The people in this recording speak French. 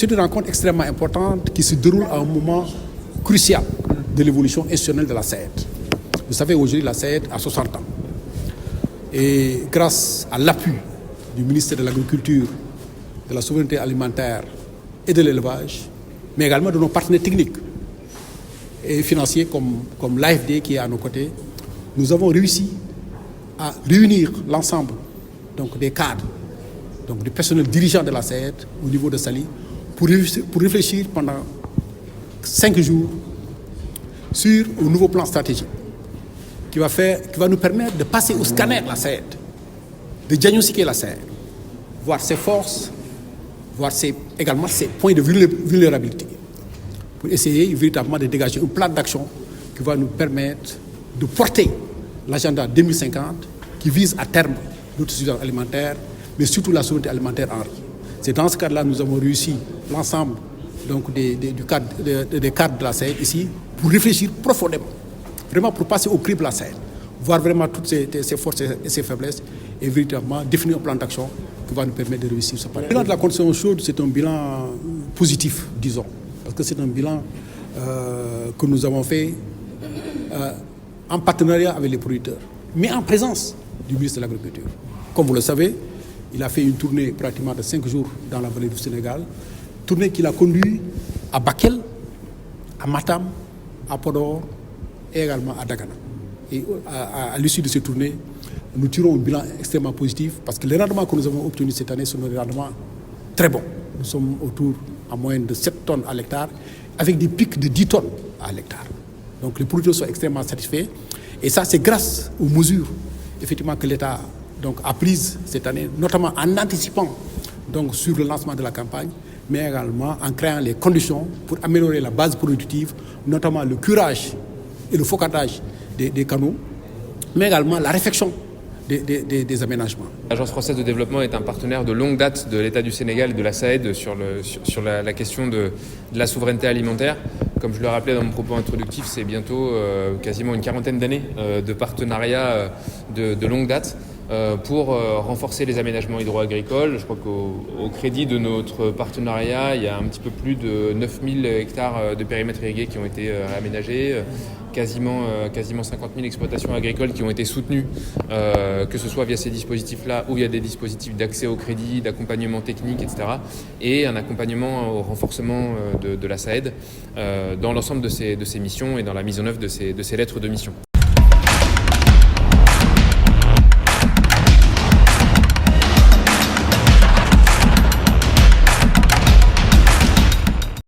C'est une rencontre extrêmement importante qui se déroule à un moment crucial de l'évolution institutionnelle de la SAED. Vous savez, aujourd'hui, la SAED a 60 ans. Et grâce à l'appui du ministère de l'Agriculture, de la Souveraineté alimentaire et de l'élevage, mais également de nos partenaires techniques et financiers comme l'AFD qui est à nos côtés, nous avons réussi à réunir l'ensemble des cadres, du personnel dirigeant de la SAED au niveau de Saly pour réfléchir pendant 5 jours sur un nouveau plan stratégique qui va nous permettre de passer au scanner la SAED, de diagnostiquer la SAED, voir ses forces, voir également ses points de vulnérabilité, pour essayer véritablement de dégager un plan d'action qui va nous permettre de porter l'agenda 2050 qui vise à terme l'autosuffisance alimentaire, mais surtout la souveraineté alimentaire en riz. C'est dans ce cadre-là que nous avons réussi l'ensemble des cadres de la SAED ici pour réfléchir profondément, vraiment pour passer au crible de la SAED, voir vraiment toutes ses forces et ses faiblesses et véritablement définir un plan d'action qui va nous permettre de réussir ce pari. Le bilan de la condition chaude, c'est un bilan positif, disons, parce que c'est un bilan que nous avons fait en partenariat avec les producteurs, mais en présence du ministre de l'Agriculture. Comme vous le savez, il a fait une tournée pratiquement de 5 jours dans la vallée du Sénégal, tournée qu'il a conduite à Bakel, à Matam, à Podor et également à Dagana. Et à l'issue de cette tournée, nous tirons un bilan extrêmement positif parce que les rendements que nous avons obtenus cette année sont des rendements très bons. Nous sommes autour à moyenne de 7 tonnes à l'hectare avec des pics de 10 tonnes à l'hectare. Donc les producteurs sont extrêmement satisfaits et ça c'est grâce aux mesures effectivement que l'État a prises cette année, notamment en anticipant sur le lancement de la campagne, mais également en créant les conditions pour améliorer la base productive, notamment le curage et le focardage des canaux, mais également la réfection des aménagements. L'Agence française de développement est un partenaire de longue date de l'État du Sénégal et de la SAED sur la question de la souveraineté alimentaire. Comme je le rappelais dans mon propos introductif, c'est bientôt quasiment une 40aine d'années de partenariat de longue date pour renforcer les aménagements hydro-agricoles. Je crois qu'au crédit de notre partenariat, il y a un petit peu plus de 9000 hectares de périmètres irrigués qui ont été aménagés, quasiment 50 000 exploitations agricoles qui ont été soutenues, que ce soit via ces dispositifs-là ou via des dispositifs d'accès au crédit, d'accompagnement technique, etc. Et un accompagnement au renforcement de la SAED dans l'ensemble de ces missions et dans la mise en œuvre de ces lettres de mission.